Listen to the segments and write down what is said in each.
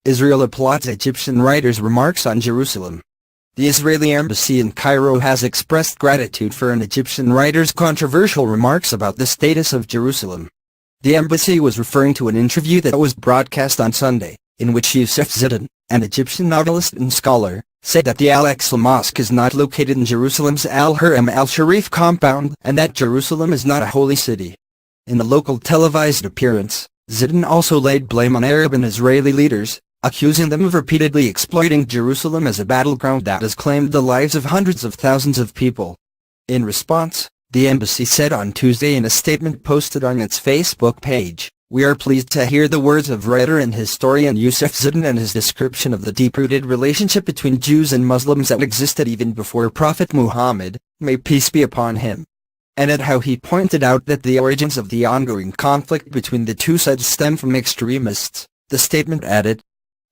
Israel applauds Egyptian writer's remarks on Jerusalem. The Israeli embassy in Cairo has expressed gratitude for an Egyptian writer's controversial remarks about the status of Jerusalem. The embassy was referring to an interview that was broadcast on Sunday, in which Youssef Ziedan, an Egyptian novelist and scholar, said that the al-Aqsa mosque is not located in Jerusalem's al-Haram al-Sharif compound and that Jerusalem is not a holy city. In the local televised appearance, Ziedan also laid blame on Arab and Israeli leaders, accusing them of repeatedly exploiting Jerusalem as a battleground that has claimed the lives of hundreds of thousands of people. In response, the embassy said on Tuesday in a statement posted on its Facebook page, "We are pleased to hear the words of writer and historian Youssef Ziedan and his description of the deep-rooted relationship between Jews and Muslims that existed even before Prophet Muhammad, may peace be upon him." And at how he pointed out that the origins of the ongoing conflict between the two sides stem from extremists. The statement added,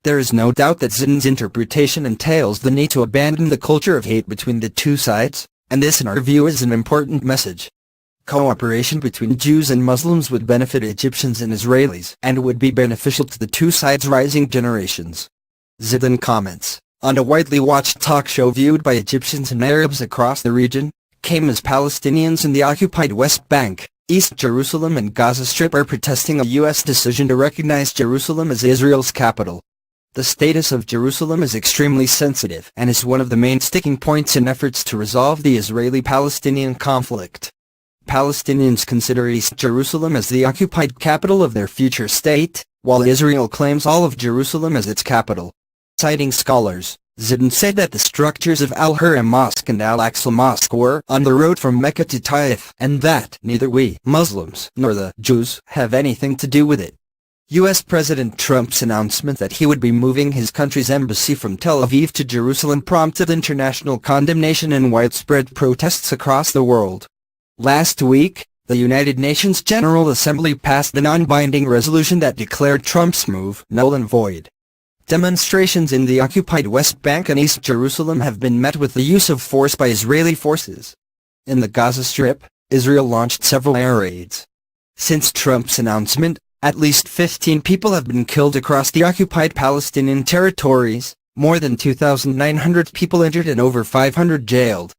"There is no doubt that Ziedan's interpretation entails the need to abandon the culture of hate between the two sides, and this in our view is an important message. Cooperation between Jews and Muslims would benefit Egyptians and Israelis and would be beneficial to the two sides' rising generations." Ziedan comments, on a widely watched talk show viewed by Egyptians and Arabs across the region, came as Palestinians in the occupied West Bank, East Jerusalem and Gaza Strip are protesting a U.S. decision to recognize Jerusalem as Israel's capital. The status of Jerusalem is extremely sensitive and is one of the main sticking points in efforts to resolve the Israeli-Palestinian conflict. Palestinians consider East Jerusalem as the occupied capital of their future state, while Israel claims all of Jerusalem as its capital. Citing scholars, Ziedan said that the structures of al-Haram Mosque and al-Aqsa Mosque were on the road from Mecca to Taif, and that neither we, Muslims, nor the Jews, have anything to do with it. U.S. President Trump's announcement that he would be moving his country's embassy from Tel Aviv to Jerusalem prompted international condemnation and widespread protests across the world. Last week, the United Nations General Assembly passed a non-binding resolution that declared Trump's move null and void. Demonstrations in the occupied West Bank and East Jerusalem have been met with the use of force by Israeli forces. In the Gaza Strip, Israel launched several air raids. Since Trump's announcement, at least 15 people have been killed across the occupied Palestinian territories, more than 2,900 people injured and over 500 jailed.